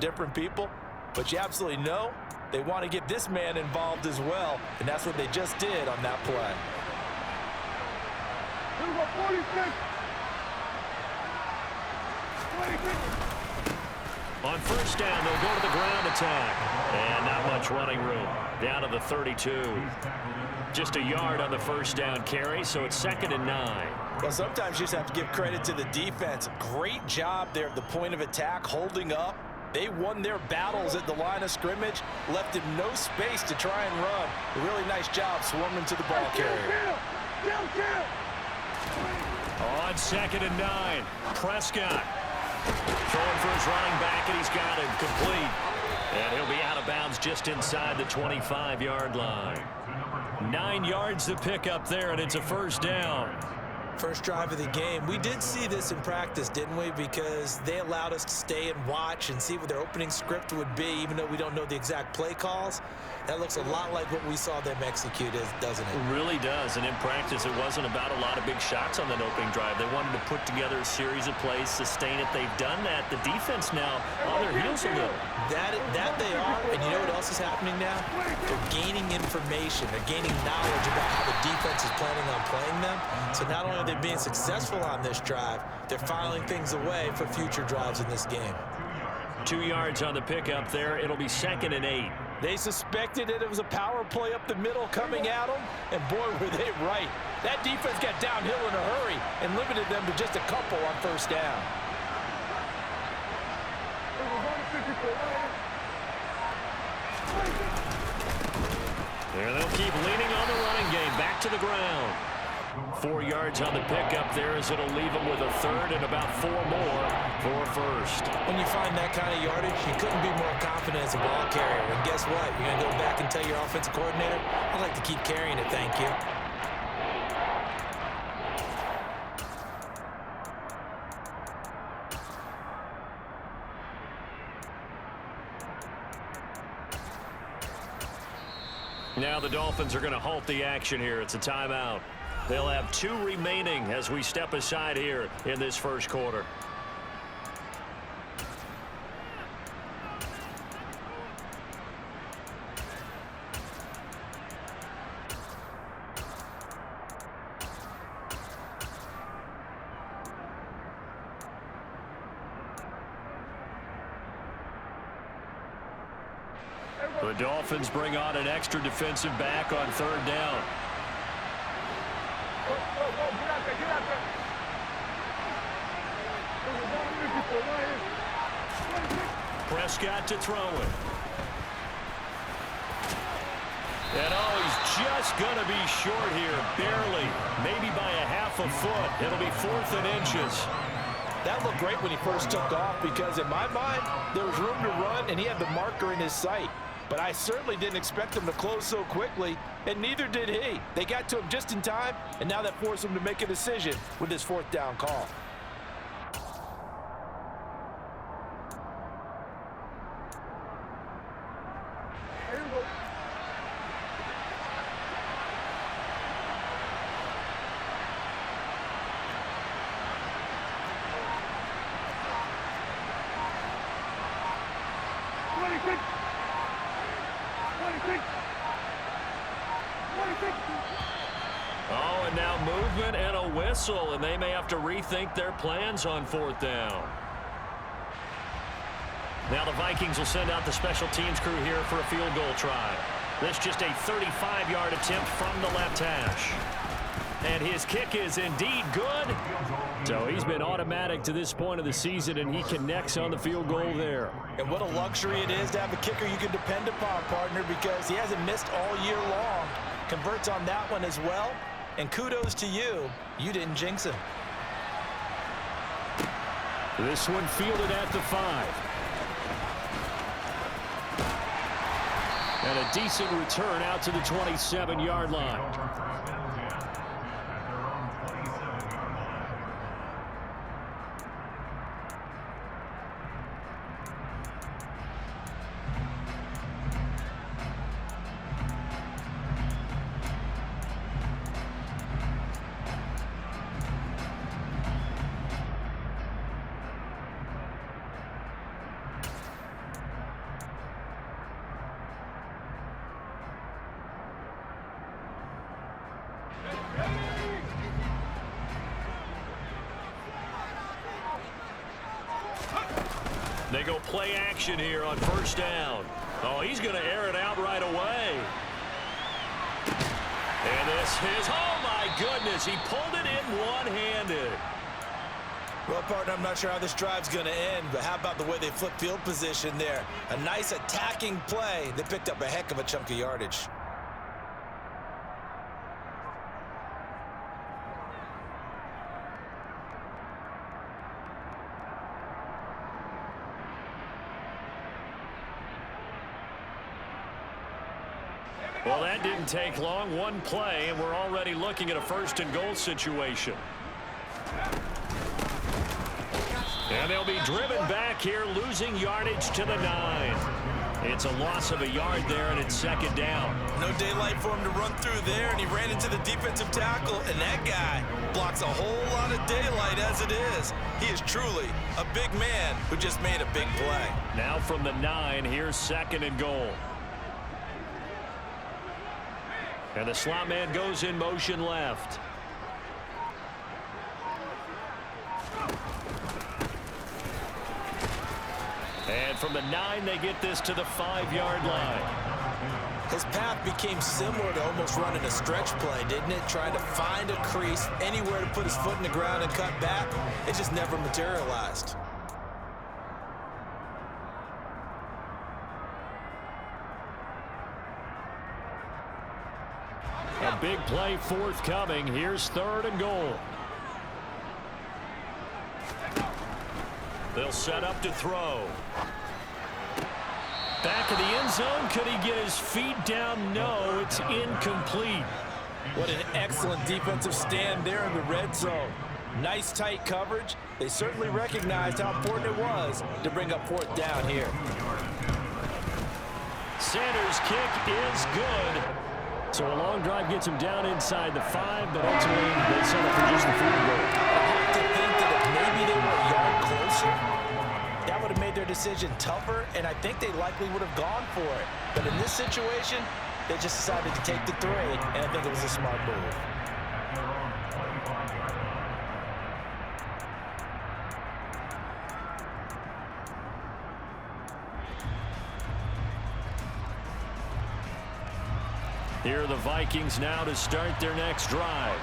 different people, but you absolutely know they want to get this man involved as well, and that's what they just did on that play. Number 46. 26. On first down, they'll go to the ground attack. And not much running room. Down to the 32. Just a yard on the first down carry, so it's 2nd and 9. Well, sometimes you just have to give credit to the defense. Great job there at the point of attack, holding up. They won their battles at the line of scrimmage, left him no space to try and run. A really nice job swarming to the ball carrier. On 2nd and 9, Prescott throwing for his running back, and he's got him complete. And he'll be out of bounds just inside the 25-yard line. 9 yards to pick up there, and it's a first down. First drive of the game. We did see this in practice, didn't we? Because they allowed us to stay and watch and see what their opening script would be, even though we don't know the exact play calls. That looks a lot like what we saw them execute, doesn't it? It really does. And in practice, it wasn't about a lot of big shots on that opening drive. They wanted to put together a series of plays, sustain it. They've done that. The defense now on their heels a little. That they are. And you know what else is happening now? They're gaining information. They're gaining knowledge about how the defense is planning on playing them. So not only are they being successful on this drive, they're filing things away for future drives in this game. 2 yards on the pickup there. It'll be 2nd and 8. They suspected it was a power play up the middle coming at them, and boy, were they right. That defense got downhill in a hurry and limited them to just a couple on first down. There they'll keep leaning on the running game. Back to the ground. 4 yards on the pickup there as it'll leave them with a third and about 4 more for first. When you find that kind of yardage, you couldn't be more confident as a ball carrier. And guess what? You're going to go back and tell your offensive coordinator, I'd like to keep carrying it, thank you. Now the Dolphins are going to halt the action here. It's a timeout. They'll have 2 remaining as we step aside here in this first quarter. The Dolphins bring on an extra defensive back on third down. Prescott to throw it. And he's just going to be short here, barely, maybe by a half a foot. It'll be 4th and inches. That looked great when he first took off because in my mind, there was room to run and he had the marker in his sight. But I certainly didn't expect him to close so quickly, and neither did he. They got to him just in time, and now that forced him to make a decision with his 4th down call. Oh, and now movement and a whistle, and they may have to rethink their plans on 4th down. Now the Vikings will send out the special teams crew here for a field goal try. This just a 35-yard attempt from the left hash. And his kick is indeed good. So he's been automatic to this point of the season, and he connects on the field goal there. And what a luxury it is to have a kicker you can depend upon, partner, because he hasn't missed all year long. Converts on that one as well. And kudos to you. You didn't jinx him. This one fielded at the 5. And a decent return out to the 27-yard line. They go play action here on first down. Oh, he's going to air it out right away. And this is, oh my goodness, he pulled it in one-handed. Well, partner, I'm not sure how this drive's going to end, but how about the way they flip field position there? A nice attacking play. They picked up a heck of a chunk of yardage. Well, that didn't take long. One play, and we're already looking at a first-and-goal situation. And they'll be driven back here, losing yardage to the 9. It's a loss of a yard there, and it's second down. No daylight for him to run through there, and he ran into the defensive tackle, and that guy blocks a whole lot of daylight as it is. He is truly a big man who just made a big play. Now from the 9, here's second and goal. And the slot man goes in motion left. And from the 9, they get this to the 5-yard line. His path became similar to almost running a stretch play, didn't it? Trying to find a crease, anywhere to put his foot in the ground and cut back. It just never materialized. A big play forthcoming. Here's third and goal. They'll set up to throw. Back of the end zone. Could he get his feet down? No, it's incomplete. What an excellent defensive stand there in the red zone. Nice tight coverage. They certainly recognized how important it was to bring up fourth down here. Sanders' kick is good. So a long drive gets him down inside the 5, but ultimately they settle for just the field goal. I have to think that if maybe they were a yard closer, that would have made their decision tougher, and I think they likely would have gone for it. But in this situation, they just decided to take the 3, and I think it was a smart move. Here are the Vikings now to start their next drive.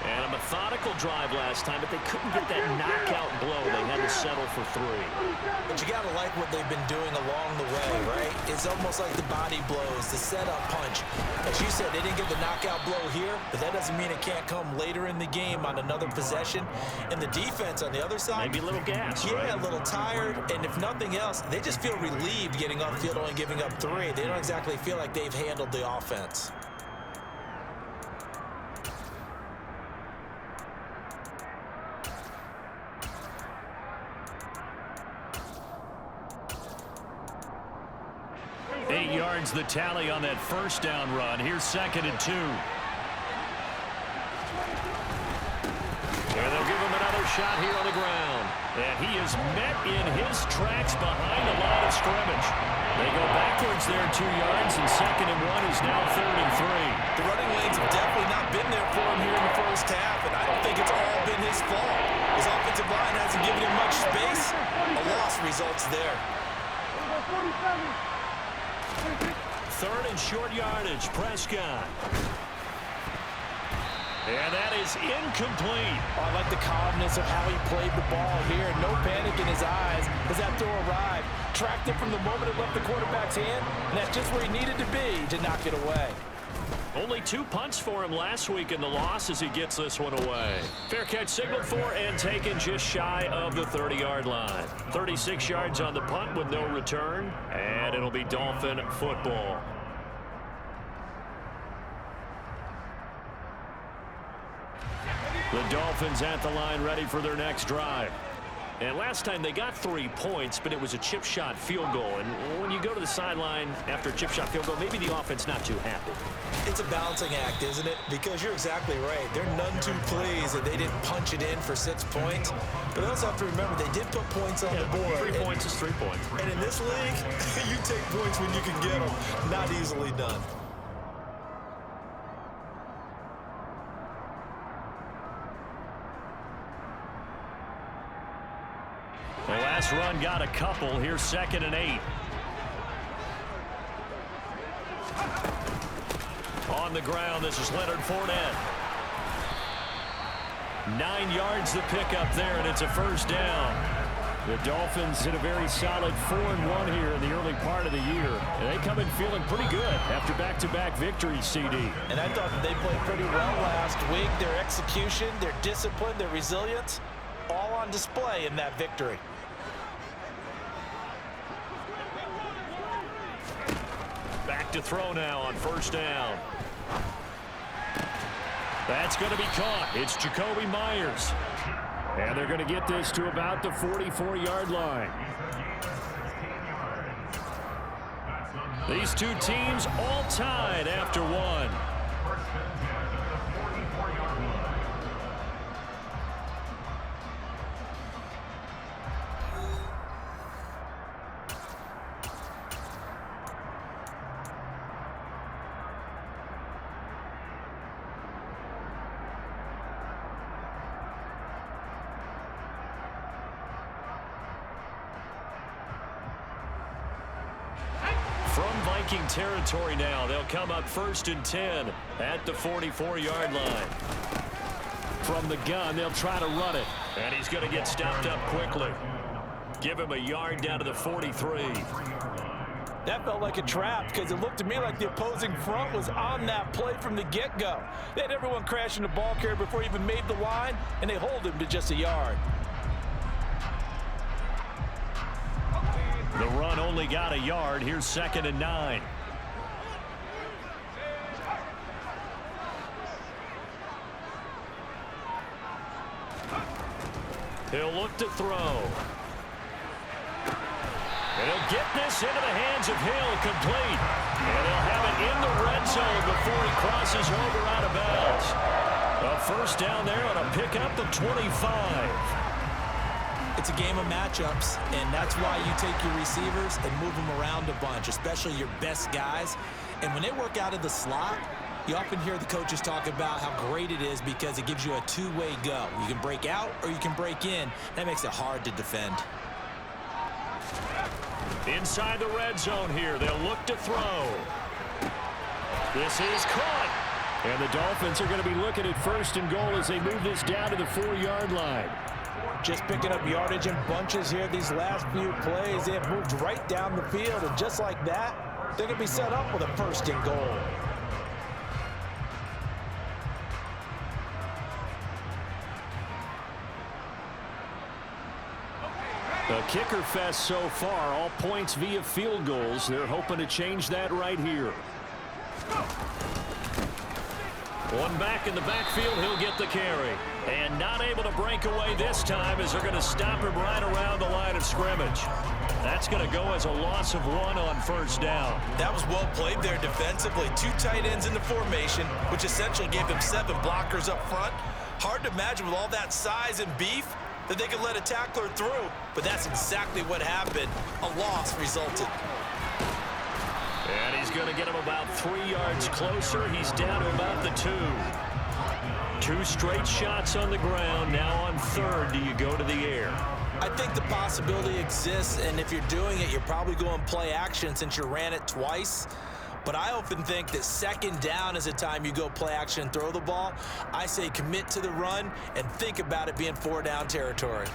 And a methodical drive last time, but they couldn't get that knockout blow. They had to settle for 3. But you got to like what they've been doing along the way, right? It's almost like the body blows, the setup punch. As you said, they didn't get the knockout blow here, but that doesn't mean it can't come later in the game on another possession. And the defense on the other side, maybe a little gas, yeah, right? A little tired. And if nothing else, they just feel relieved getting off the field only giving up 3. They don't exactly feel like they've handled the offense. The tally on that first down run. Here's second and 2. And they'll give him another shot here on the ground. And he is met in his tracks behind the line of scrimmage. They go backwards there 2 yards, and second and 1 is now third and 3. The running lanes have definitely not been there for him here in the first half, and I don't think it's all been his fault. His offensive line hasn't given him much space. A loss results there. 3rd and short yardage, Prescott. And that is incomplete. Oh, I like the calmness of how he played the ball here. No panic in his eyes as that throw arrived. Tracked it from the moment it left the quarterback's hand, and that's just where he needed to be to knock it away. Only 2 punts for him last week in the loss as he gets this one away. Fair catch signaled for and taken just shy of the 30-yard line. 36 yards on the punt with no return, and it'll be Dolphin football. The Dolphins at the line ready for their next drive. And last time they got 3 points, but it was a chip shot field goal. And when you go to the sideline after a chip shot field goal, maybe the offense not too happy. It's a balancing act, isn't it? Because you're exactly right. They're none too pleased that they didn't punch it in for 6 points. But they also have to remember they did put points on the board. 3 points is 3 points. And in this league, you take points when you can get them. Not easily done. last run got a couple. Here's 2nd and 8. On the ground, this is Leonard Fournette. 9 yards to pick up there, and it's a first down. The Dolphins hit a very solid 4-1 here in the early part of the year. And they come in feeling pretty good after back-to-back victories, CD. And I thought that they played pretty well last week. Their execution, their discipline, their resilience, all on display in that victory. Back to throw now on first down. That's going to be caught. It's Jacoby Myers. And they're going to get this to about the 44-yard line. These two teams all tied after one. From Viking territory now, they'll come up 1st and 10 at the 44-yard line. From the gun, they'll try to run it. And he's going to get stopped up quickly. Give him a yard down to the 43. That felt like a trap because it looked to me like the opposing front was on that play from the get-go. They had everyone crashing the ball carrier before he even made the line, and they hold him to just a yard. The run only got a yard. Here's 2nd and 9. He'll look to throw. And he'll get this into the hands of Hill, complete. And they'll have it in the red zone before he crosses over out of bounds. A first down there on a pickup of 25. It's a game of matchups, and that's why you take your receivers and move them around a bunch, especially your best guys. And when they work out of the slot, you often hear the coaches talk about how great it is because it gives you a two-way go. You can break out or you can break in. That makes it hard to defend. Inside the red zone here, they'll look to throw. This is caught. And the Dolphins are going to be looking at 1st and goal as they move this down to the 4-yard line. Just picking up yardage in bunches here these last few plays. They have moved right down the field, and just like that, they're going to be set up with a 1st and goal. A kicker fest so far, all points via field goals. They're hoping to change that right here. One back in the backfield, he'll get the carry. And not able to break away this time as they're going to stop him right around the line of scrimmage. That's going to go as a loss of 1 on first down. That was well played there defensively. 2 tight ends in the formation, which essentially gave them 7 blockers up front. Hard to imagine with all that size and beef that they could let a tackler through, but that's exactly what happened. A loss resulted. And he's going to get him about 3 yards closer. He's down to about the 2. 2 straight shots on the ground. Now on 3rd, do you go to the air? I think the possibility exists, and if you're doing it, you're probably going play action since you ran it twice. But I often think that 2nd down is a time you go play action and throw the ball. I say commit to the run and think about it being 4-down territory.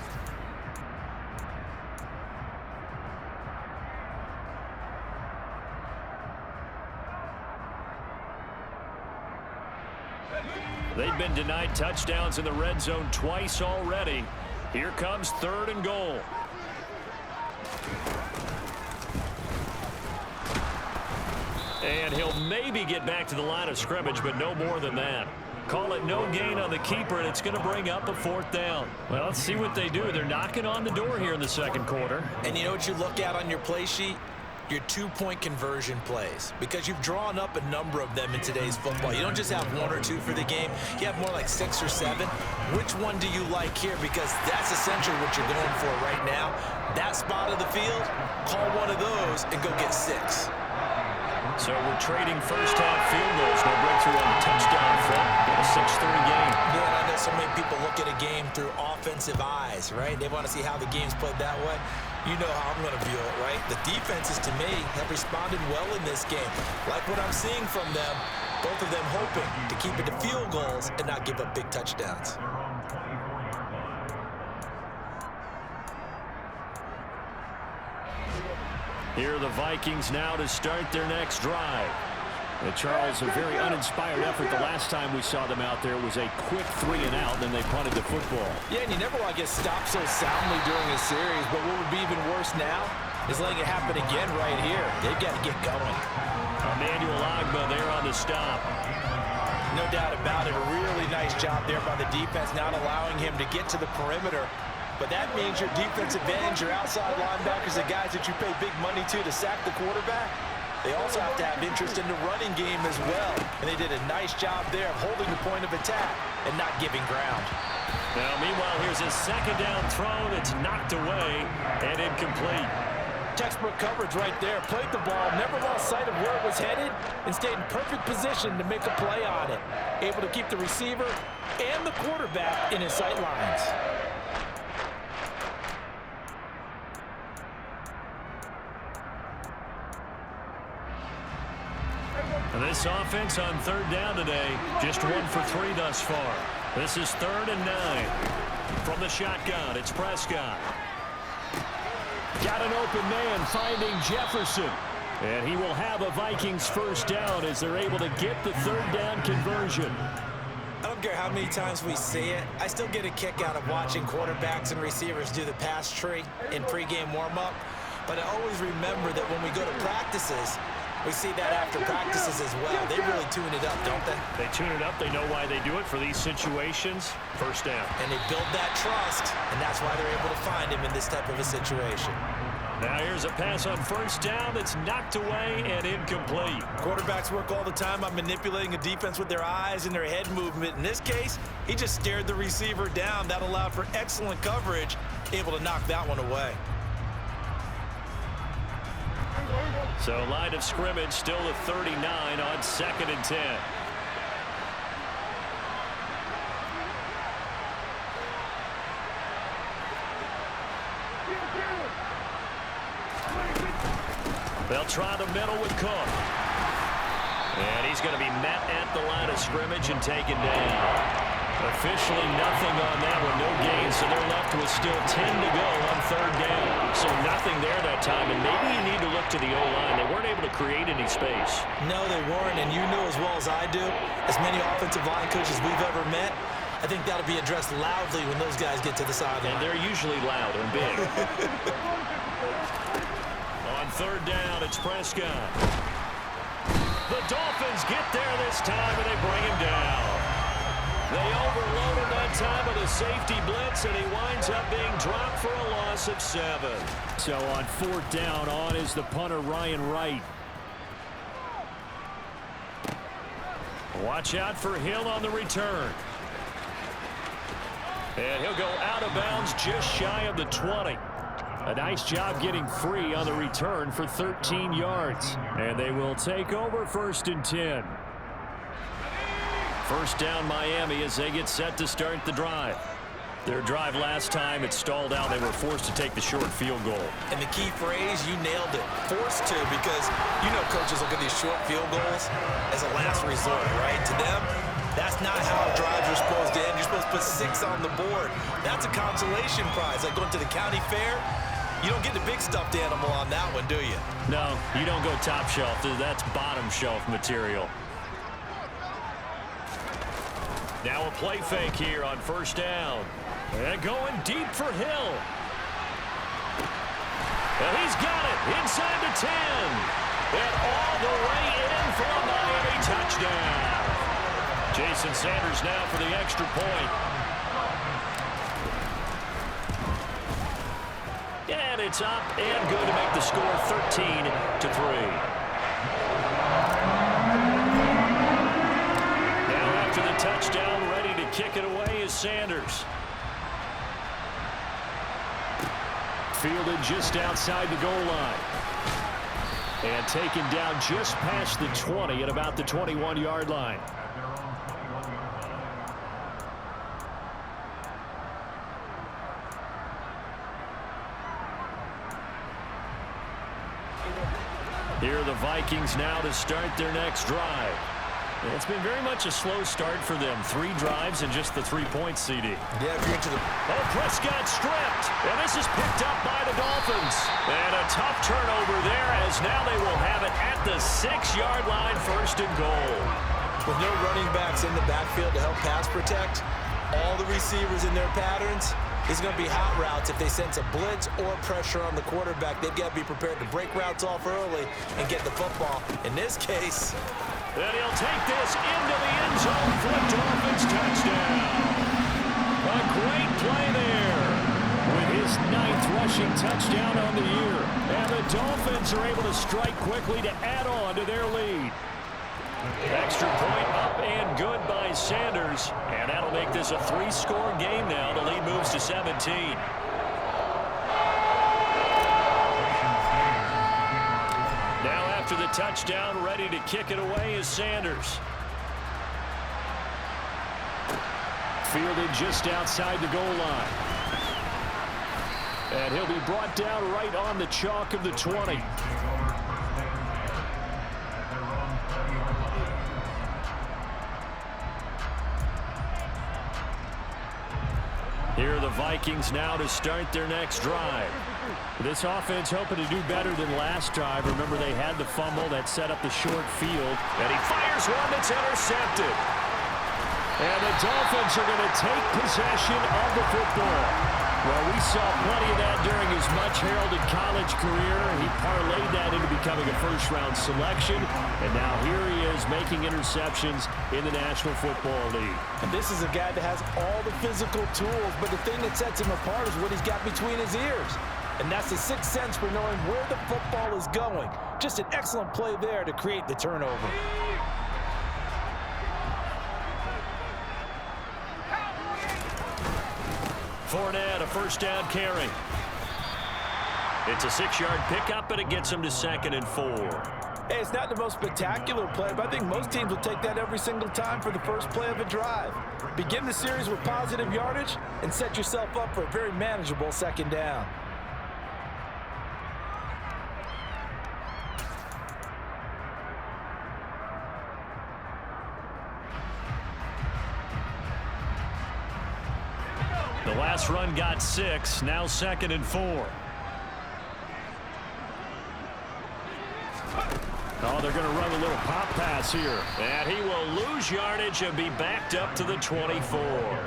They've been denied touchdowns in the red zone twice already. Here comes 3rd and goal. And he'll maybe get back to the line of scrimmage, but no more than that. Call it no gain on the keeper, and it's going to bring up a 4th down. Well, let's see what they do. They're knocking on the door here in the 2nd quarter. And you know what you look at on your play sheet? Your 2-point conversion plays, because you've drawn up a number of them in today's football. You don't just have 1 or 2 for the game. You have more like 6 or 7. Which one do you like here? Because that's essentially what you're going for right now. That spot of the field, call one of those and go get 6. So we're trading first-half field goals. No breakthrough on the touchdown front in a 6-3 game. Yeah, and I know so many people look at a game through offensive eyes, right? They want to see how the game's played that way. You know how I'm going to view it, right? The defenses, to me, have responded well in this game. Like what I'm seeing from them, both of them hoping to keep it to field goals and not give up big touchdowns. Here are the Vikings now to start their next drive. And Charles, a very uninspired effort the last time we saw them out there was a quick 3 and out, then they punted the football. Yeah, and you never want to get stopped so soundly during a series, but what would be even worse now is letting it happen again right here. They've got to get going. Emmanuel Ogbah there on the stop. No doubt about it. A really nice job there by the defense, not allowing him to get to the perimeter. But that means your defensive ends, your outside linebackers, the guys that you pay big money to sack the quarterback, they also have to have interest in the running game as well. And they did a nice job there of holding the point of attack and not giving ground. Now, meanwhile, here's a second down throw that's knocked away and incomplete. Textbook coverage right there. Played the ball, never lost sight of where it was headed, and stayed in perfect position to make a play on it. Able to keep the receiver and the quarterback in his sight lines. And this offense on third down today, just 1 for 3 thus far. This is 3rd and 9. From the shotgun, it's Prescott. Got an open man finding Jefferson. And he will have a Vikings first down as they're able to get the third down conversion. I don't care how many times we see it. I still get a kick out of watching quarterbacks and receivers do the pass tree in pregame warm-up. But I always remember that when we go to practices, we see that after practices as well. They really tune it up, don't they? They tune it up. They know why they do it for these situations. First down. And they build that trust, and that's why they're able to find him in this type of a situation. Now here's a pass on first down that's knocked away and incomplete. Quarterbacks work all the time on manipulating a defense with their eyes and their head movement. In this case, he just stared the receiver down. That allowed for excellent coverage, able to knock that one away. So line of scrimmage still the 39 on 2nd and 10. They'll try the middle with Cook. And he's going to be met at the line of scrimmage and taken down. Officially nothing on that one, no gain, so they're left with still 10 to go on third down. So nothing there that time, and maybe you need to look to the O-line. They weren't able to create any space. No, they weren't, and you know as well as I do, as many offensive line coaches we've ever met, I think that'll be addressed loudly when those guys get to the sideline. And they're usually loud and big. On third down, it's Prescott. The Dolphins get there this time, and they bring him down. They overloaded that time with a safety blitz, and he winds up being dropped for a loss of 7. So on 4th down, on is the punter, Ryan Wright. Watch out for Hill on the return. And he'll go out of bounds just shy of the 20. A nice job getting free on the return for 13 yards. And they will take over 1st and 10. First down Miami as they get set to start the drive. Their drive last time, it stalled out. They were forced to take the short field goal. And the key phrase, you nailed it. Forced to, because you know coaches look at these short field goals as a last resort, right? To them, that's not how drives are supposed to end. You're supposed to put 6 on the board. That's a consolation prize. Like going to the county fair, you don't get the big stuffed animal on that one, do you? No, you don't go top shelf. That's bottom shelf material. Now a play fake here on first down. And going deep for Hill. And he's got it inside the 10. And all the way in for a Miami touchdown. Jason Sanders now for the extra point. And it's up and good to make the score 13-3. To the touchdown, ready to kick it away is Sanders. Fielded just outside the goal line. And taken down just past the 20 at about the 21-yard line. Here are the Vikings now to start their next drive. It's been very much a slow start for them. 3 drives and just the 3 points, CD. Yeah, if you're into the... Oh, Prescott stripped. And this is picked up by the Dolphins. And a tough turnover there as now they will have it at the 6-yard line, 1st and goal. With no running backs in the backfield to help pass protect, all the receivers in their patterns, it's going to be hot routes if they sense a blitz or pressure on the quarterback. They've got to be prepared to break routes off early and get the football. In this case... And he'll take this into the end zone for the Dolphins touchdown. A great play there with his 9th rushing touchdown on the year. And the Dolphins are able to strike quickly to add on to their lead. Extra point up and good by Sanders. And that'll make this a 3-score game now. The lead moves to 17. After the touchdown, ready to kick it away is Sanders. Fielded just outside the goal line. And he'll be brought down right on the chalk of the 20. Here are the Vikings now to start their next drive. This offense hoping to do better than last drive. Remember, they had the fumble that set up the short field. And he fires one that's intercepted. And the Dolphins are going to take possession of the football. Well, we saw plenty of that during his much-heralded college career. He parlayed that into becoming a first-round selection. And now here he is making interceptions in the National Football League. And this is a guy that has all the physical tools, but the thing that sets him apart is what he's got between his ears. And that's the sixth sense for knowing where the football is going. Just an excellent play there to create the turnover. Fournette, a first down carry. It's a 6-yard pickup, and it gets him to 2nd and 4. Hey, it's not the most spectacular play, but I think most teams will take that every single time for the first play of a drive. Begin the series with positive yardage and set yourself up for a very manageable 2nd down. The last run got 6, now 2nd and 4. Oh, they're going to run a little pop pass here. And he will lose yardage and be backed up to the 24.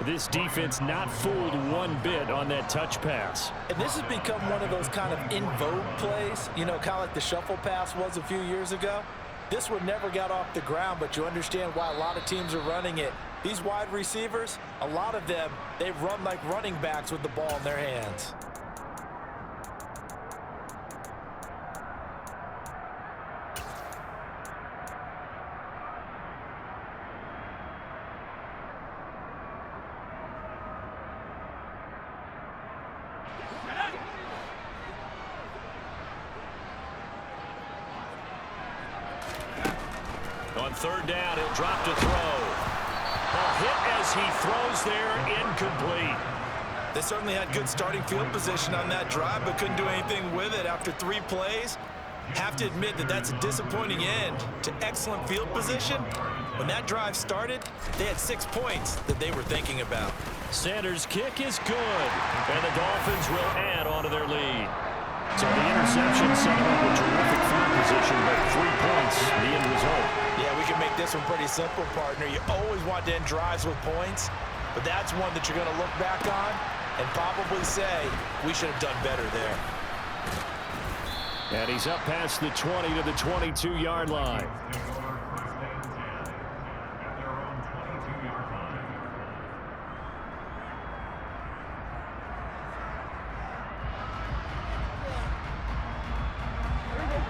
This defense not fooled one bit on that touch pass. And this has become one of those kind of in vogue plays, you know, kind of like the shuffle pass was a few years ago. This one never got off the ground, but you understand why a lot of teams are running it. These wide receivers, a lot of them, they run like running backs with the ball in their hands. On 3rd down, he'll drop to throw. A hit as he throws there, incomplete. They certainly had good starting field position on that drive, but couldn't do anything with it after 3 plays. Have to admit that that's a disappointing end to excellent field position. When that drive started, they had 6 points that they were thinking about. Sanders' kick is good, and the Dolphins will add on to their lead. So the interception set him up a terrific field position, but 3 points, the end result. Yeah, we can make this one pretty simple, partner. You always want to end drives with points, but that's one that you're going to look back on and probably say, we should have done better there. And he's up past the 20 to the 22-yard line.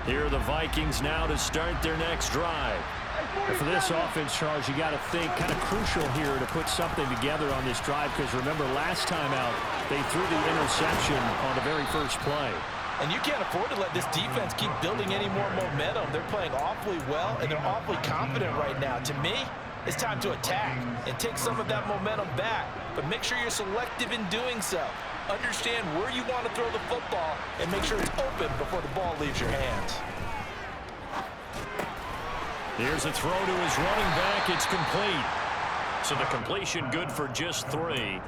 Here are the Vikings now to start their next drive. And for this offense, Charles, you got to think kind of crucial here to put something together on this drive, because remember last time out they threw the interception on the very first play. And you can't afford to let this defense keep building any more momentum. They're playing awfully well, and they're awfully confident right now. To me, it's time to attack and take some of that momentum back. But make sure you're selective in doing so. Understand where you want to throw the football and make sure it's open before the ball leaves your hands. Here's a throw to his running back. It's complete. So the completion good for just 3.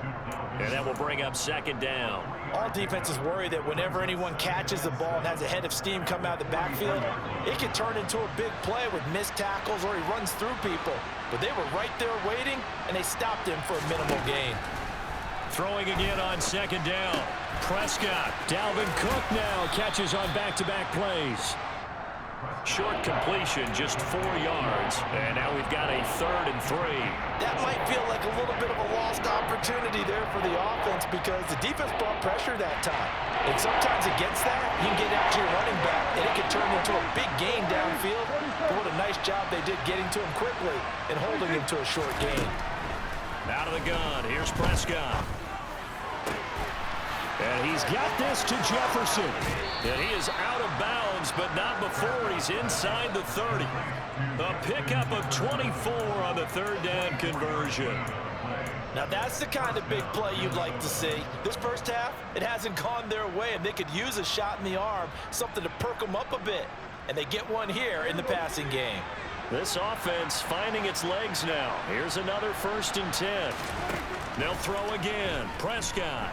And that will bring up second down. All defenses worry that whenever anyone catches the ball and has a head of steam come out of the backfield, it can turn into a big play with missed tackles or he runs through people. But they were right there waiting, and they stopped him for a minimal gain. Throwing again on second down. Prescott. Dalvin Cook now catches on back-to-back plays. Short completion, just 4 yards. And now we've got a 3rd and 3. That might feel like a little bit of a lost opportunity there for the offense because the defense brought pressure that time. And sometimes against that, you can get after your running back, and it can turn into a big gain downfield. But what a nice job they did getting to him quickly and holding him to a short gain. Out of the gun, here's Prescott. And he's got this to Jefferson. And he is out of bounds, but not before he's inside the 30. A pickup of 24 on the 3rd down conversion. Now that's the kind of big play you'd like to see. This first half, it hasn't gone their way, and they could use a shot in the arm, something to perk them up a bit. And they get one here in the passing game. This offense finding its legs now. Here's another 1st and 10. They'll throw again. Prescott.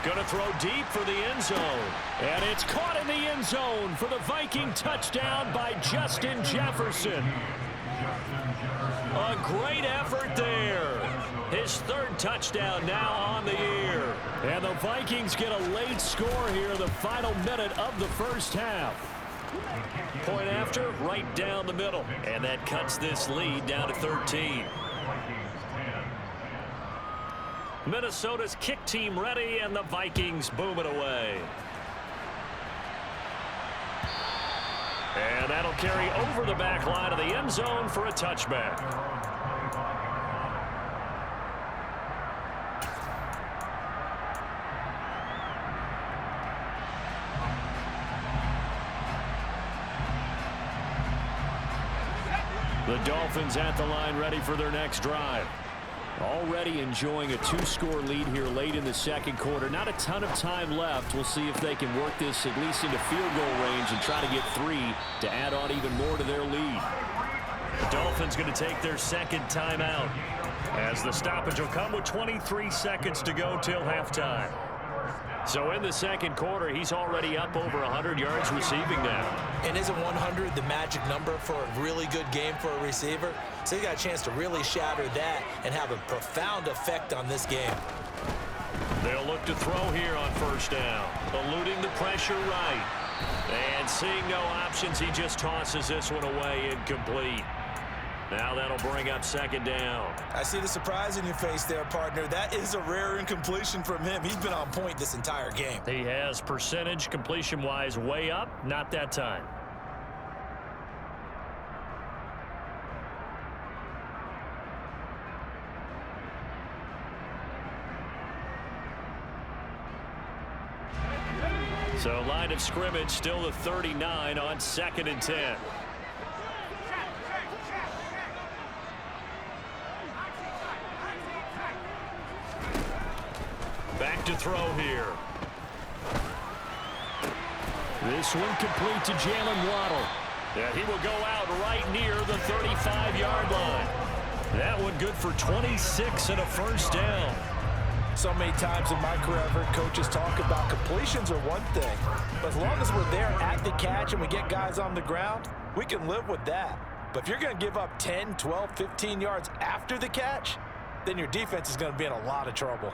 Going to throw deep for the end zone. And it's caught in the end zone for the Viking touchdown by Justin Jefferson. A great effort there. His 3rd touchdown now on the year. And the Vikings get a late score here in the final minute of the first half. Point after, right down the middle. And that cuts this lead down to 13. Minnesota's kick team ready, and the Vikings boom it away. And that'll carry over the back line of the end zone for a touchback. The Dolphins at the line ready for their next drive. Already enjoying a 2-score lead here late in the second quarter. Not a ton of time left. We'll see if they can work this at least into field goal range and try to get 3 to add on even more to their lead. The Dolphins going to take their 2nd timeout as the stoppage will come with 23 seconds to go till halftime. So in the second quarter, he's already up over 100 yards receiving now. And isn't 100 the magic number for a really good game for a receiver? So he got a chance to really shatter that and have a profound effect on this game. They'll look to throw here on 1st down, eluding the pressure right. And seeing no options, he just tosses this one away incomplete. Now that'll bring up 2nd down. I see the surprise in your face there, partner. That is a rare incompletion from him. He's been on point this entire game. He has percentage completion-wise way up, not that time. So line of scrimmage still the 39 on 2nd and 10. Back to throw here. This one complete to Jalen Waddle. Yeah, he will go out right near the 35-yard line. That one good for 26 and a 1st down. So many times in my career, I've heard coaches talk about completions are one thing. But as long as we're there at the catch and we get guys on the ground, we can live with that. But if you're going to give up 10, 12, 15 yards after the catch, then your defense is going to be in a lot of trouble.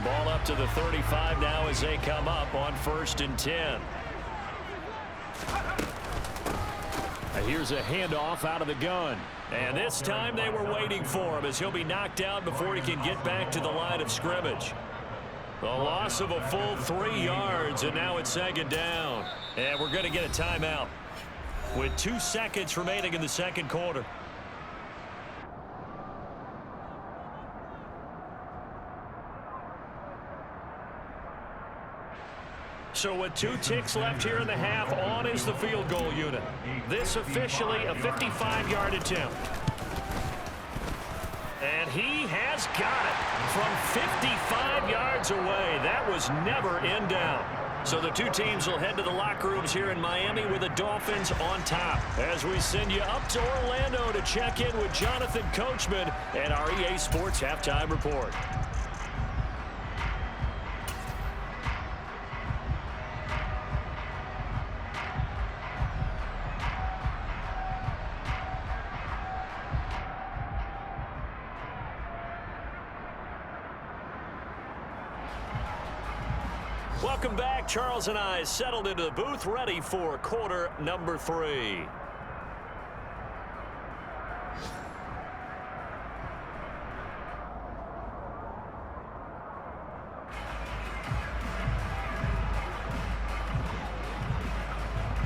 Ball up to the 35 now as they come up on 1st and 10. Here's a handoff out of the gun. And this time they were waiting for him as he'll be knocked down before he can get back to the line of scrimmage. The loss of a full 3 yards, and now it's 2nd down. And we're going to get a timeout with 2 seconds remaining in the second quarter. So with 2 ticks left here in the half, on is the field goal unit. This officially a 55-yard attempt. And he has got it from 55 yards away. That was never in doubt. So the 2 teams will head to the locker rooms here in Miami with the Dolphins on top. As we send you up to Orlando to check in with Jonathan Coachman and our EA Sports Halftime Report. Welcome back. Charles and I settled into the booth, ready for quarter number 3.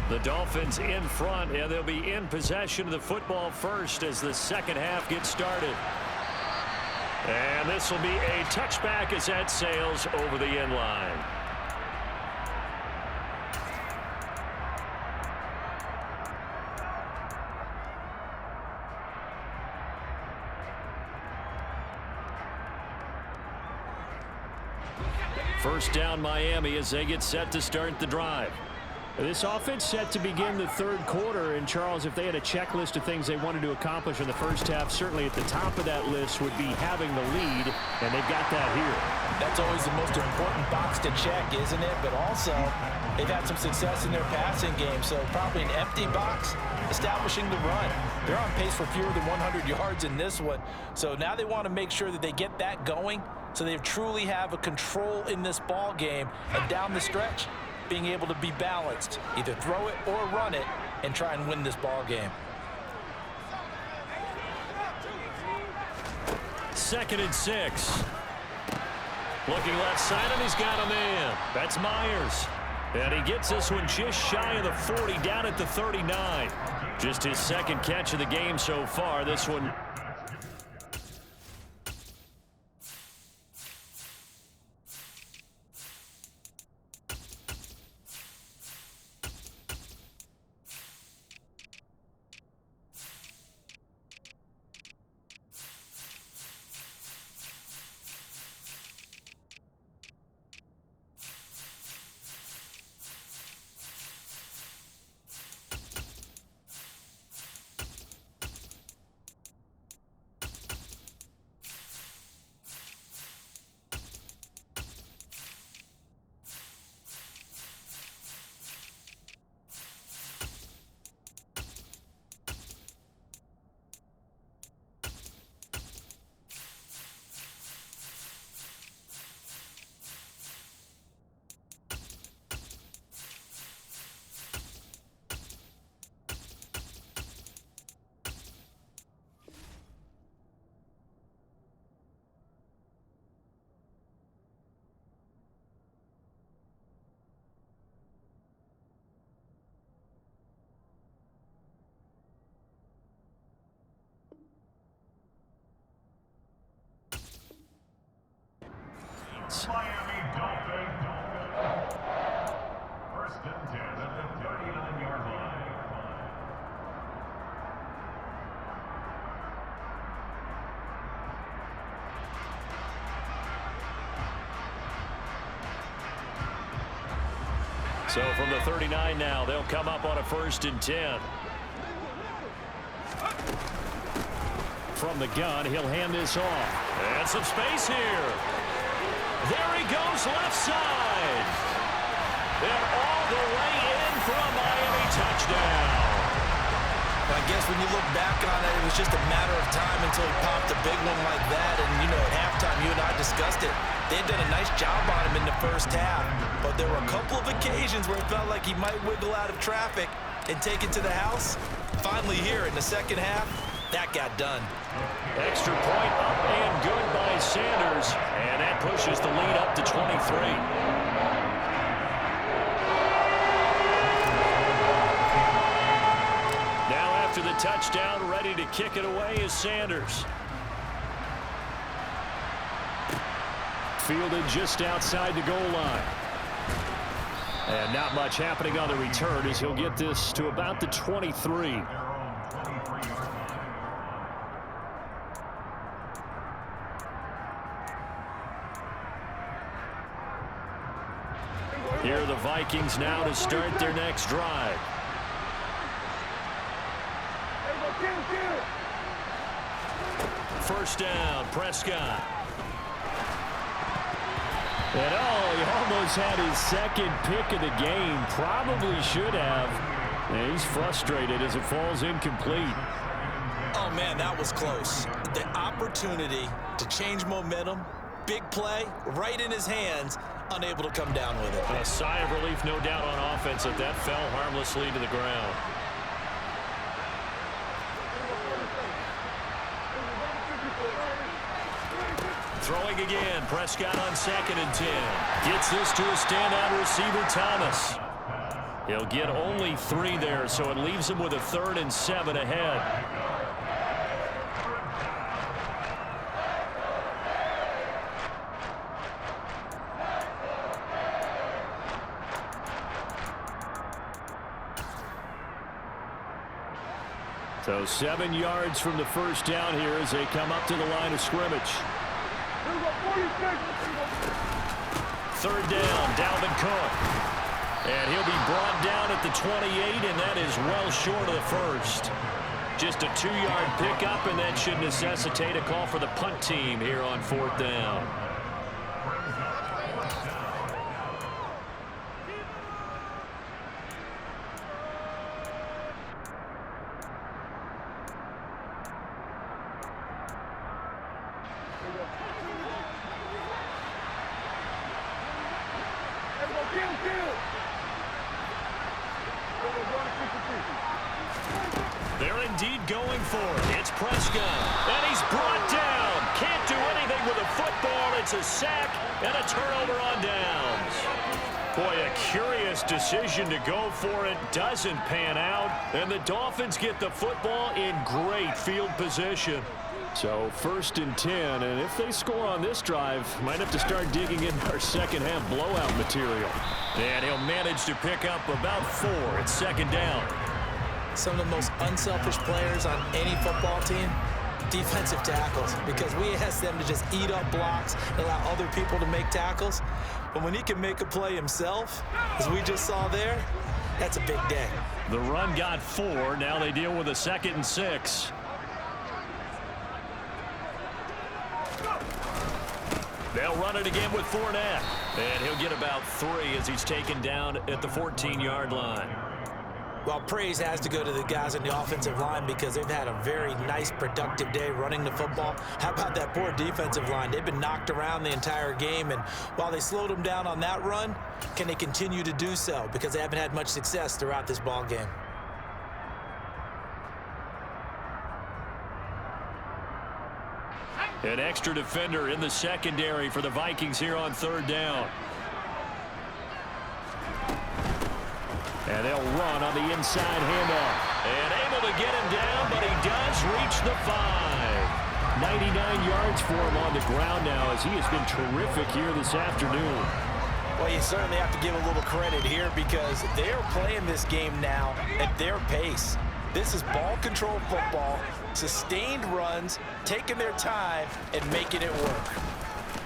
The Dolphins in front, and they'll be in possession of the football first as the second half gets started. And this will be a touchback as that sails over the end line. First down Miami as they get set to start the drive. This offense set to begin the third quarter, and Charles, if they had a checklist of things they wanted to accomplish in the first half, certainly at the top of that list would be having the lead, and they've got that here. That's always the most important box to check, isn't it? But also, they've had some success in their passing game, so probably an empty box establishing the run. They're on pace for fewer than 100 yards in this one, so now they want to make sure that they get that going so they truly have a control in this ball game, and down the stretch, being able to be balanced, either throw it or run it, and try and win this ball game. 2nd and 6. Looking left side, and he's got a man. That's Myers. And he gets this one just shy of the 40, down at the 39. Just his second catch of the game so far. This one Miami Dolphins. 1st and 10 at the 39-yard line. So from the 39 now, they'll come up on a 1st and 10. From the gun, he'll hand this off. And some space here. There he goes left side. And all the way in for a Miami touchdown. I guess when you look back on it, it was just a matter of time until he popped a big one like that. And, you know, at halftime, you and I discussed it. They had done a nice job on him in the first half. But there were a couple of occasions where it felt like he might wiggle out of traffic and take it to the house. Finally here in the second half, that got done. Extra point up and good by Sanders. And that pushes the lead up to 23. After the touchdown, ready to kick it away is Sanders. Fielded just outside the goal line. And not much happening on the return as he'll get this to about the 23. Here are the Vikings now to start their next drive. First down, Prescott. And he almost had his second pick of the game. Probably should have. And he's frustrated as it falls incomplete. Oh, man, that was close. The opportunity to change momentum, big play, right in his hands, unable to come down with it. A sigh of relief, no doubt, on offense that fell harmlessly to the ground. Throwing again, Prescott on 2nd and 10. Gets this to a standout receiver, Thomas. He'll get only 3 there, so it leaves him with a 3rd and 7 ahead. So 7 yards from the first down here as they come up to the line of scrimmage. 3rd down, Dalvin Cook. And he'll be brought down at the 28, and that is well short of the first. Just a 2-yard pickup, and that should necessitate a call for the punt team here on 4th down. They're indeed going for it. It's Prescott. And he's brought down. Can't do anything with a football. It's a sack and a turnover on downs. Boy, a curious decision to go for it. Doesn't pan out. And the Dolphins get the football in great field position. So 1st and 10, and if they score on this drive, might have to start digging in our second half blowout material. And he'll manage to pick up about 4. It's 2nd down. Some of the most unselfish players on any football team, defensive tackles, because we ask them to just eat up blocks and allow other people to make tackles. But when he can make a play himself, as we just saw there, that's a big day. The run got 4. Now they deal with a 2nd and 6. They'll run it again with Fournette. And he'll get about 3 as he's taken down at the 14-yard line. Well, praise has to go to the guys on the offensive line because they've had a very nice, productive day running the football. How about that poor defensive line? They've been knocked around the entire game, and while they slowed them down on that run, can they continue to do so? Because they haven't had much success throughout this ball game. An extra defender in the secondary for the Vikings here on 3rd down. And they'll run on the inside handoff. And able to get him down, but he does reach the 5. 99 yards for him on the ground now as he has been terrific here this afternoon. Well, you certainly have to give a little credit here because they're playing this game now at their pace. This is ball control football, sustained runs, taking their time, and making it work.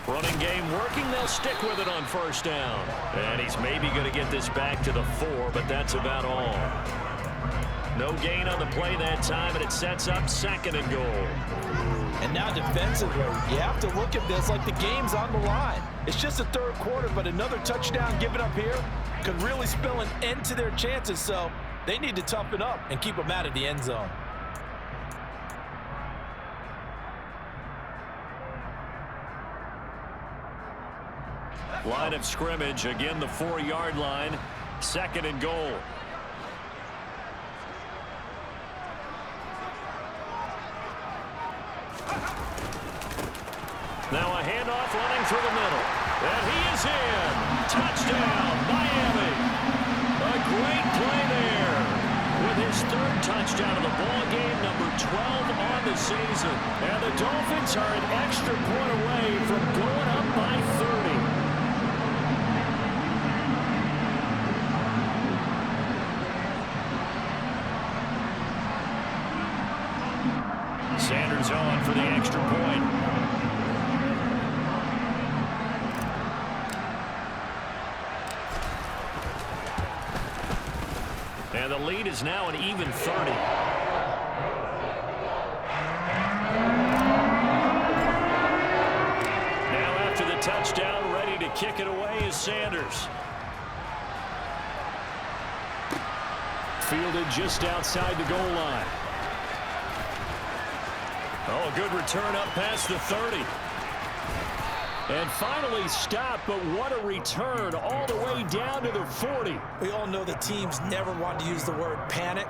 Running game working. They'll stick with it on 1st down. And he's maybe going to get this back to the 4, but that's about all. No gain on the play that time, and it sets up 2nd and goal. And now defensively, you have to look at this like the game's on the line. It's just the 3rd quarter, but another touchdown given up here could really spell an end to their chances, so they need to toughen up and keep them out of the end zone. Line of scrimmage, again the 4-yard line, 2nd and goal. Now a handoff running through the middle. And he is in. Touchdown, Miami. A great play there. With his 3rd touchdown of the ball game, number 12 on the season. And the Dolphins are an extra point away from going up by 30. Sanders on for the extra point. And the lead is now an even 30. Now after the touchdown, ready to kick it away is Sanders. Fielded just outside the goal line. Oh, a good return up past the 30. And finally stopped, but what a return all the way down to the 40. We all know the teams never want to use the word panic,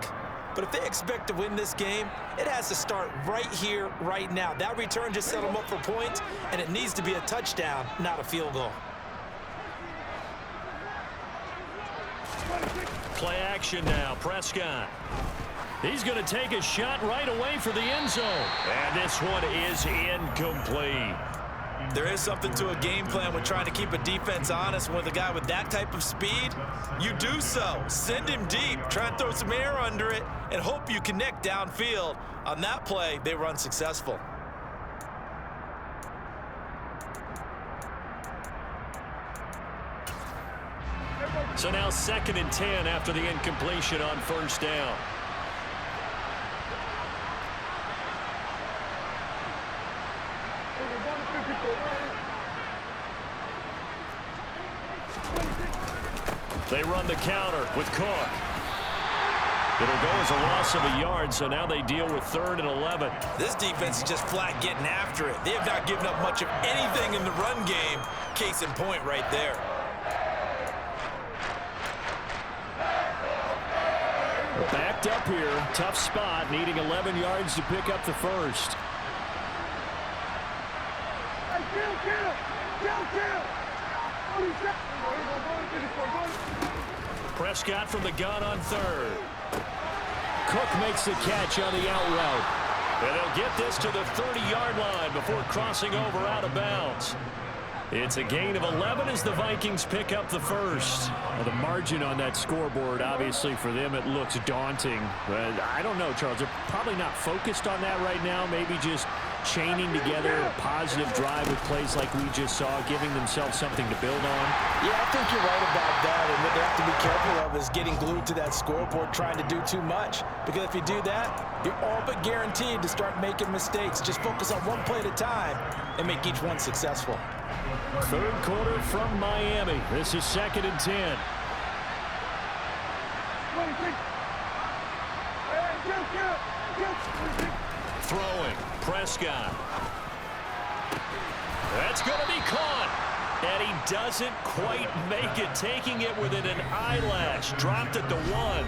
but if they expect to win this game, it has to start right here, right now. That return just set them up for points, and it needs to be a touchdown, not a field goal. Play action now, Prescott. He's going to take a shot right away for the end zone. And this one is incomplete. There is something to a game plan with trying to keep a defense honest. With a guy with that type of speed, you do so. Send him deep, try and throw some air under it, and hope you connect downfield. On that play, they were unsuccessful. So now 2nd and 10 after the incompletion on first down. They run the counter with Cook. It'll go as a loss of a yard, so now they deal with 3rd and 11. This defense is just flat getting after it. They have not given up much of anything in the run game. Case in point right there. They're backed up here. Tough spot, needing 11 yards to pick up the first. Prescott from the gun on 3rd. Cook makes the catch on the out route. And they'll get this to the 30-yard line before crossing over out of bounds. It's a gain of 11 as the Vikings pick up the first. Well, the margin on that scoreboard, obviously for them, it looks daunting. But I don't know, Charles. They're probably not focused on that right now. Maybe just chaining together a positive drive with plays like we just saw, giving themselves something to build on. Yeah, I think you're right about that. And what they have to be careful of is getting glued to that scoreboard, trying to do too much. Because if you do that, you're all but guaranteed to start making mistakes. Just focus on one play at a time and make each one successful. 3rd quarter from Miami. This is 2nd and 10. Throwing. Prescott. That's going to be caught. And he doesn't quite make it, taking it within an eyelash. Dropped at the 1.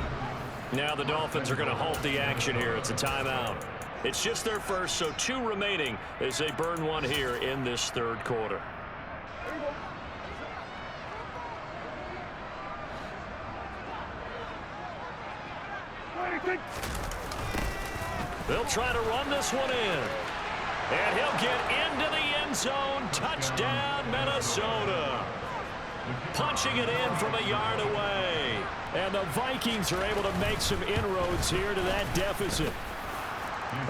Now the Dolphins are going to halt the action here. It's a timeout. It's just their first, so 2 remaining as they burn one here in this 3rd quarter. They'll try to run this one in. And he'll get into the end zone. Touchdown, Minnesota. Punching it in from a yard away. And the Vikings are able to make some inroads here to that deficit.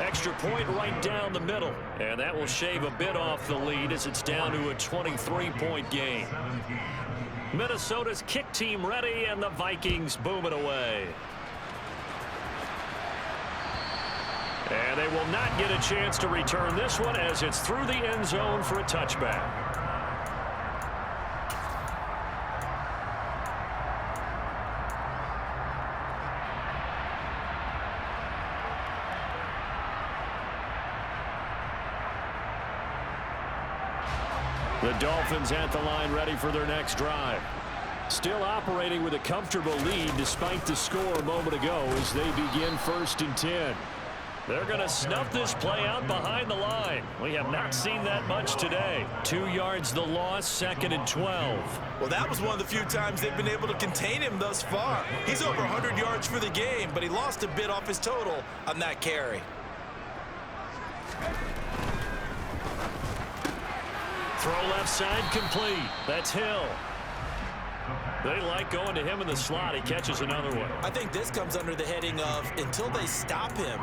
Extra point right down the middle. And that will shave a bit off the lead as it's down to a 23-point game. Minnesota's kick team ready, and the Vikings boom it away. And they will not get a chance to return this one as it's through the end zone for a touchback. The Dolphins at the line ready for their next drive. Still operating with a comfortable lead despite the score a moment ago as they begin 1st and 10. They're going to snuff this play out behind the line. We have not seen that much today. 2 yards the loss, 2nd and 12. Well, that was one of the few times they've been able to contain him thus far. He's over 100 yards for the game, but he lost a bit off his total on that carry. Throw left side complete. That's Hill. They like going to him in the slot. He catches another one. I think this comes under the heading of until they stop him,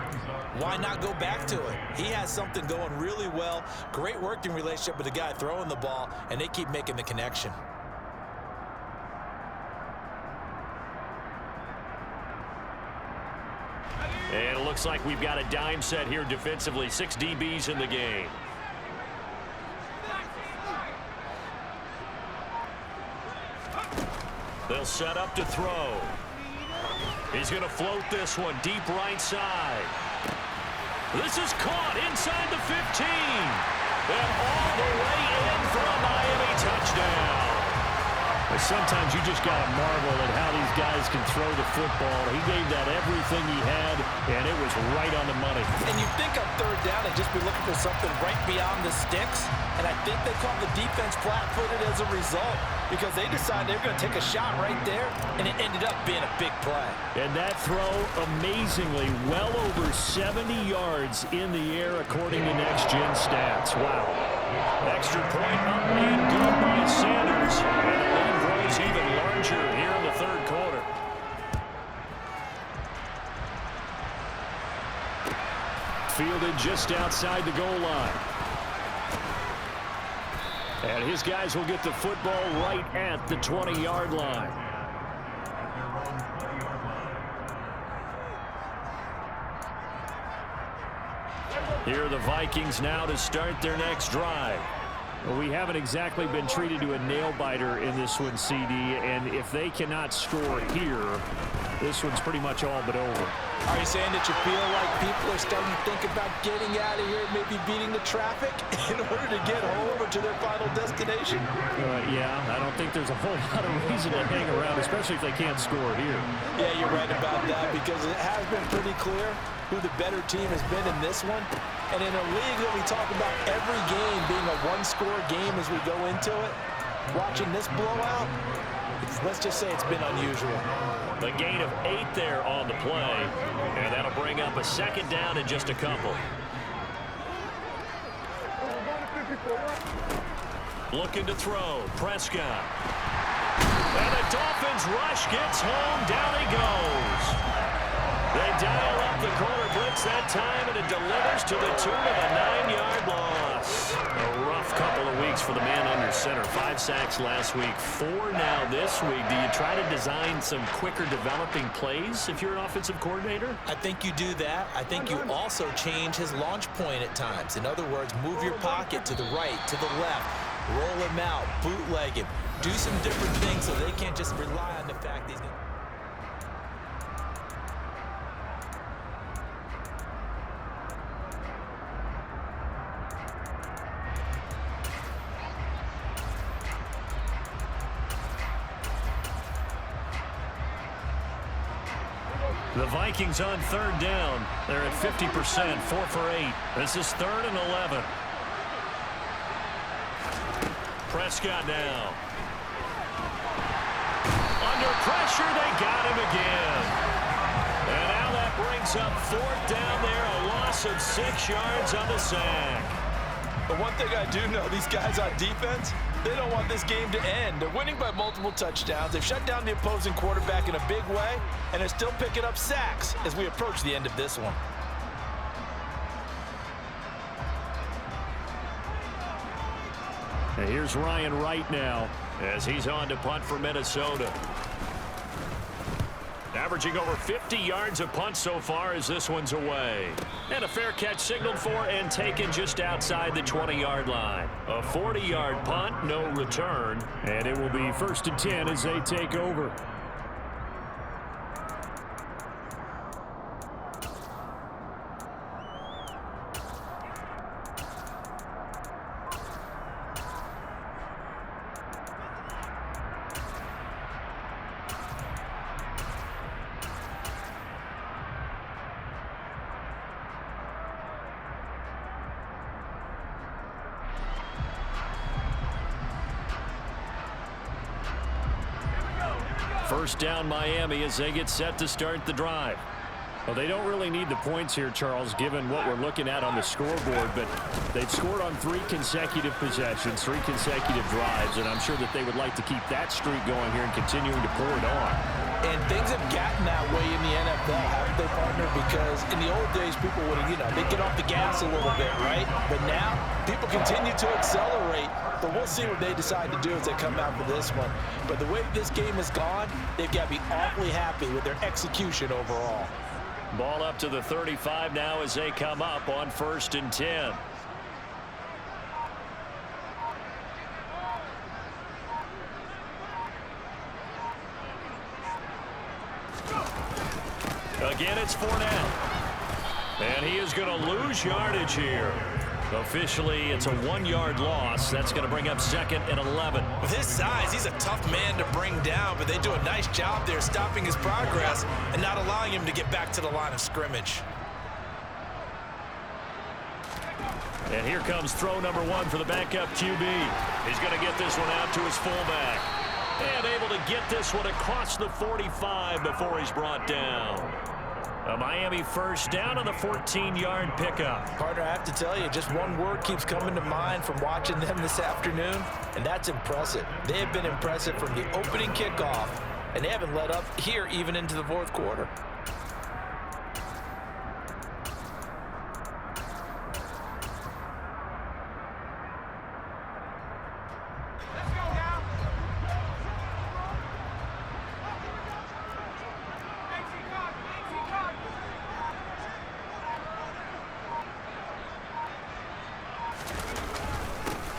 why not go back to it? He has something going really well. Great working relationship with the guy throwing the ball, and they keep making the connection. And it looks like we've got a dime set here defensively. 6 DBs in the game. They'll set up to throw. He's going to float this one deep right side. This is caught inside the 15. And all the way in for a Miami touchdown. Sometimes you just got to marvel at how these guys can throw the football. He gave that everything he had, and it was right on the money. And you think on third down they'd just be looking for something right beyond the sticks, and I think they called the defense flat-footed as a result because they decided they were going to take a shot right there, and it ended up being a big play. And that throw, amazingly, well over 70 yards in the air according to Next Gen Stats. Wow. Extra point up and good by Sanders. And the lead grows even larger here in the third quarter. Fielded just outside the goal line. And his guys will get the football right at the 20-yard line. Here are the Vikings now to start their next drive. Well, we haven't exactly been treated to a nail-biter in this one, CD, and if they cannot score here, this one's pretty much all but over. Are you saying that you feel like people are starting to think about getting out of here, maybe beating the traffic in order to get home or to their final destination? Yeah, I don't think there's a whole lot of reason to hang around, especially if they can't score here. Yeah, you're right about that because it has been pretty clear who the better team has been in this one. And in a league that we talk about every game being a one-score game as we go into it, watching this blowout, let's just say it's been unusual. The gain of 8 there on the play, and that'll bring up a second down in just a couple. Looking to throw, Prescott. And the Dolphins rush gets home, down he goes. They dial up the corner blitz that time, and it delivers to the tune of a 9-yard loss. A rough couple of weeks for the man under center. 5 sacks last week, 4 now this week. Do you try to design some quicker developing plays if you're an offensive coordinator? I think you do that. I think you also change his launch point at times. In other words, move your pocket to the right, to the left, roll him out, bootleg him, do some different things so they can't just rely on the fact that he's going to... The Vikings on third down. They're at 50%, 4 for 8. This is 3rd and 11. Prescott now. Under pressure, they got him again. And now that brings up 4th down there, a loss of 6 yards on the sack. But one thing I do know, these guys on defense, they don't want this game to end. They're winning by multiple touchdowns. They've shut down the opposing quarterback in a big way, and they're still picking up sacks as we approach the end of this one. And here's Ryan Wright now as he's on to punt for Minnesota. Averaging over 50 yards a punt so far as this one's away. And a fair catch signaled for and taken just outside the 20-yard line. A 40-yard punt, no return. And it will be 1st and 10 as they take over. First down Miami as they get set to start the drive. Well, they don't really need the points here, Charles, given what we're looking at on the scoreboard, but they've scored on 3 consecutive possessions, 3 consecutive drives, and I'm sure that they would like to keep that streak going here and continuing to pour it on. And things have gotten that way in the NFL, haven't they, partner? Because in the old days, people would, they'd get off the gas a little bit, right? But now, people continue to accelerate, but we'll see what they decide to do as they come out for this one. But the way this game has gone, they've got to be awfully happy with their execution overall. Ball up to the 35 now as they come up on 1st and 10. Again, it's Fournette. And he is going to lose yardage here. Officially, it's a 1-yard loss. That's going to bring up 2nd and 11. With his size, he's a tough man to bring down, but they do a nice job there stopping his progress and not allowing him to get back to the line of scrimmage. And here comes throw number 1 for the backup QB. He's going to get this one out to his fullback. And able to get this one across the 45 before he's brought down. A Miami first down on the 14-yard pickup. Partner, I have to tell you, just one word keeps coming to mind from watching them this afternoon, and that's impressive. They have been impressive from the opening kickoff, and they haven't let up here even into the 4th quarter.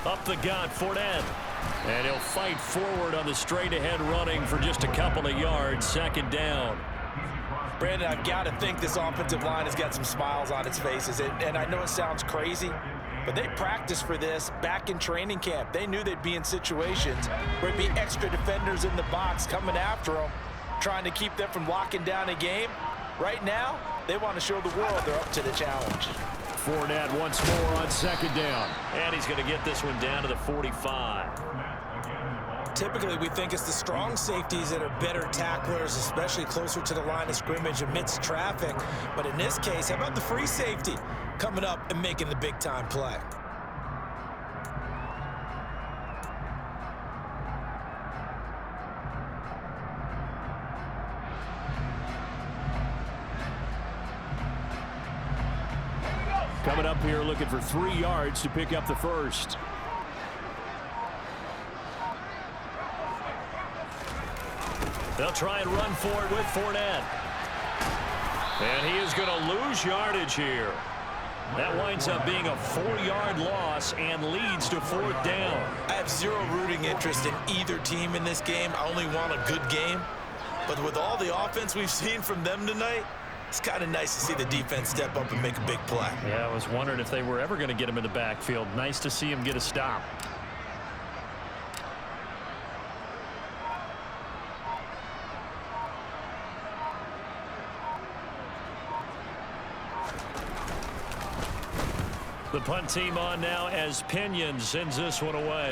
Up the gut, Fournette. And he'll fight forward on the straight-ahead running for just a couple of yards. 2nd down. Brandon, I've got to think this offensive line has got some smiles on its faces. And I know it sounds crazy, but they practiced for this back in training camp. They knew they'd be in situations where there'd be extra defenders in the box coming after them, trying to keep them from locking down a game. Right now, they want to show the world they're up to the challenge. Fournette once more on 2nd down. And he's going to get this one down to the 45. Typically, we think it's the strong safeties that are better tacklers, especially closer to the line of scrimmage amidst traffic. But in this case, how about the free safety coming up and making the big-time play? Coming up here looking for 3 yards to pick up the first. They'll try and run for it with Fournette. And he is going to lose yardage here. That winds up being a 4-yard loss and leads to 4th down. I have zero rooting interest in either team in this game. I only want a good game. But with all the offense we've seen from them tonight, it's kind of nice to see the defense step up and make a big play. Yeah, I was wondering if they were ever going to get him in the backfield. Nice to see him get a stop. The punt team on now as Pinion sends this one away.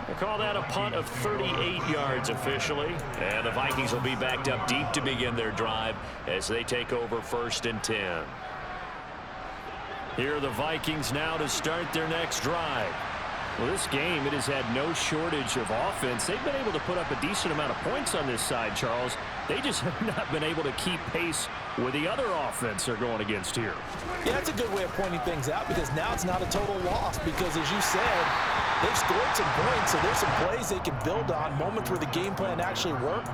We'll call that a punt of 38 yards officially. And the Vikings will be backed up deep to begin their drive as they take over 1st and 10. Here are the Vikings now to start their next drive. Well, this game, it has had no shortage of offense. They've been able to put up a decent amount of points on this side, Charles. They just have not been able to keep pace with the other offense they're going against here. Yeah, that's a good way of pointing things out because now it's not a total loss because, as you said, they've scored some points, so there's some plays they can build on, moments where the game plan actually worked.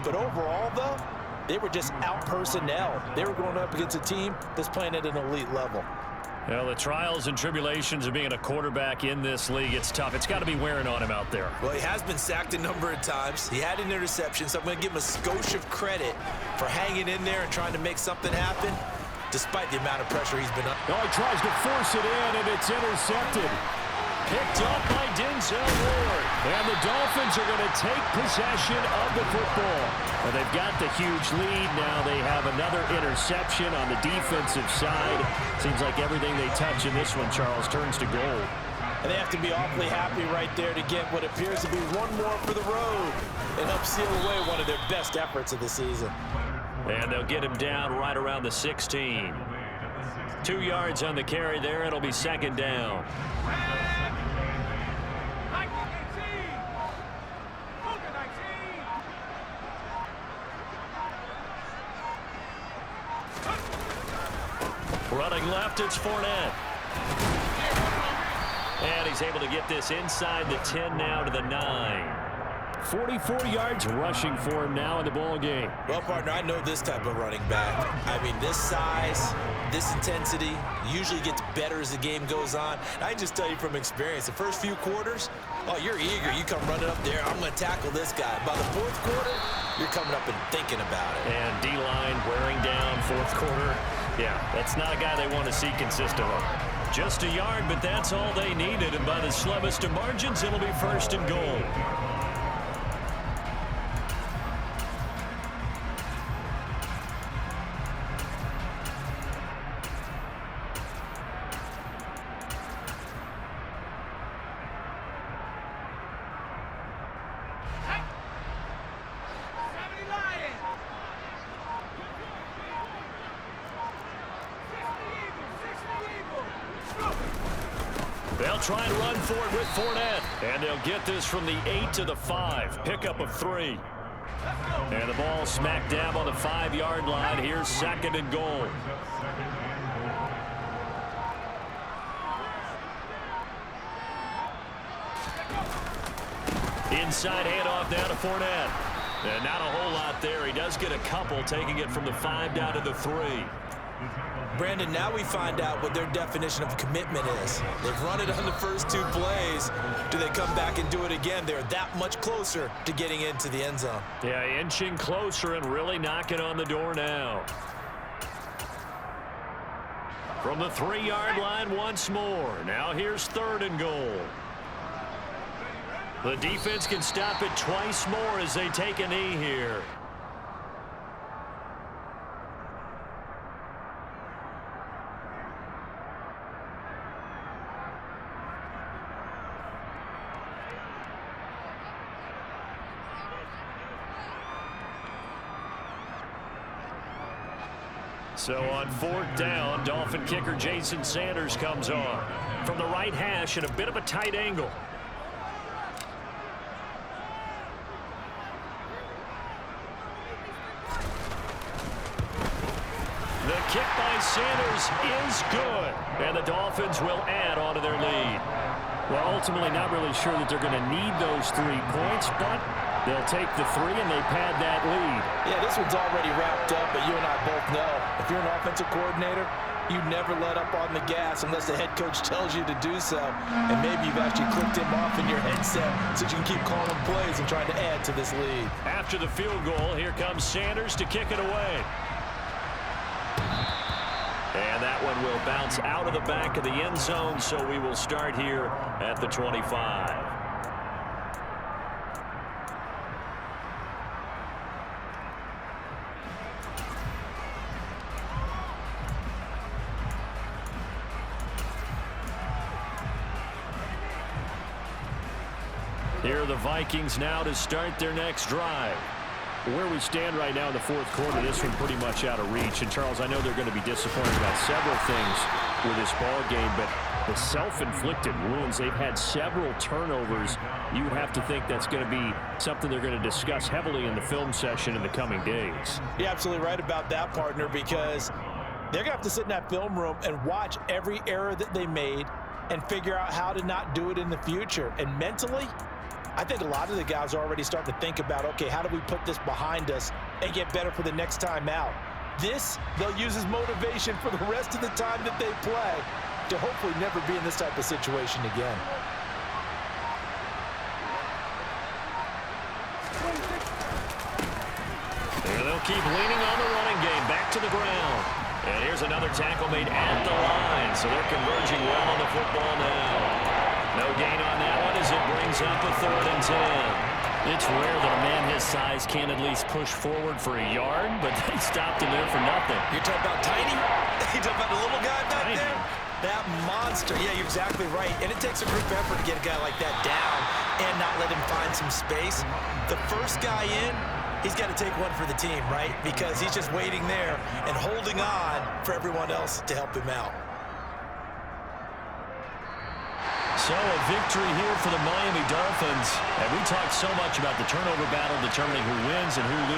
But overall, though, they were just out-personnel. They were going up against a team that's playing at an elite level. Well, the trials and tribulations of being a quarterback in this league, it's tough. It's got to be wearing on him out there. Well, he has been sacked a number of times. He had an interception, so I'm going to give him a skosh of credit for hanging in there and trying to make something happen, despite the amount of pressure he's been under. Oh, he tries to force it in, and it's intercepted. Picked up by Denzel Ward. And the Dolphins are going to take possession of the football. Well, they've got the huge lead. Now they have another interception on the defensive side. Seems like everything they touch in this one, Charles, turns to gold. And they have to be awfully happy right there to get what appears to be one more for the road and help seal away one of their best efforts of the season. And they'll get him down right around the 16. 2 yards on the carry there. It'll be second down. Running left, it's Fournette. And he's able to get this inside the 10 now to the 9. 44 yards rushing for him now in the ball game. Well, partner, I know this type of running back. I mean, this size, this intensity usually gets better as the game goes on. I can just tell you from experience, the first few quarters, oh, you're eager. You come running up there, I'm going to tackle this guy. By the fourth quarter, you're coming up and thinking about it. And D-line wearing down fourth quarter. Yeah, that's not a guy they want to see consistently. Just a yard, but that's all they needed. And by the slimmest of margins, it'll be first and goal. They'll try and run for it with Fournette. And they'll get this from the 8 to the 5. Pickup of 3. And the ball smack dab on the 5-yard line. Here's second and goal. Inside handoff now to Fournette. And not a whole lot there. He does get a couple, taking it from the 5 down to the 3. Brandon, now we find out what their definition of commitment is. They've run it on the first 2 plays. Do they come back and do it again? They're that much closer to getting into the end zone. Yeah, inching closer and really knocking on the door now. From the 3-yard line once more. Now here's third and goal. The defense can stop it twice more as they take a knee here. So on 4th down, Dolphin kicker Jason Sanders comes on. From the right hash at a bit of a tight angle. The kick by Sanders is good. And the Dolphins will add on to their lead. Well, ultimately not really sure that they're going to need those 3 points, but they'll take the 3 and they pad that lead. Yeah, this one's already wrapped up, but you and I both know if you're an offensive coordinator, you never let up on the gas unless the head coach tells you to do so. And maybe you've actually clicked him off in your headset so you can keep calling plays and trying to add to this lead. After the field goal, here comes Sanders to kick it away. And that one will bounce out of the back of the end zone, so we will start here at the 25. Here are the Vikings now to start their next drive. Where we stand right now in the 4th quarter, this one pretty much out of reach. And, Charles, I know they're going to be disappointed about several things with this ball game, but the self-inflicted wounds, they've had several turnovers. You would have to think that's going to be something they're going to discuss heavily in the film session in the coming days. You're absolutely right about that, partner, because they're going to have to sit in that film room and watch every error that they made and figure out how to not do it in the future. And mentally, I think a lot of the guys are already starting to think about, okay, how do we put this behind us and get better for the next time out? This, they'll use as motivation for the rest of the time that they play to hopefully never be in this type of situation again. And they'll keep leaning on the running game. Back to the ground. And here's another tackle made at the line. So they're converging well on the football now. No gain on that one as it brings up a 3rd and 10. It's rare that a man his size can't at least push forward for a yard, but they stopped him there for nothing. You're talking about tiny? You're talking about the little guy back Tiny. there? That monster. Yeah, you're exactly right. And it takes a group effort to get a guy like that down and not let him find some space. The first guy in, he's got to take one for the team, right? Because he's just waiting there and holding on for everyone else to help him out. So a victory here for the Miami Dolphins. And we talked so much about the turnover battle determining who wins and who loses.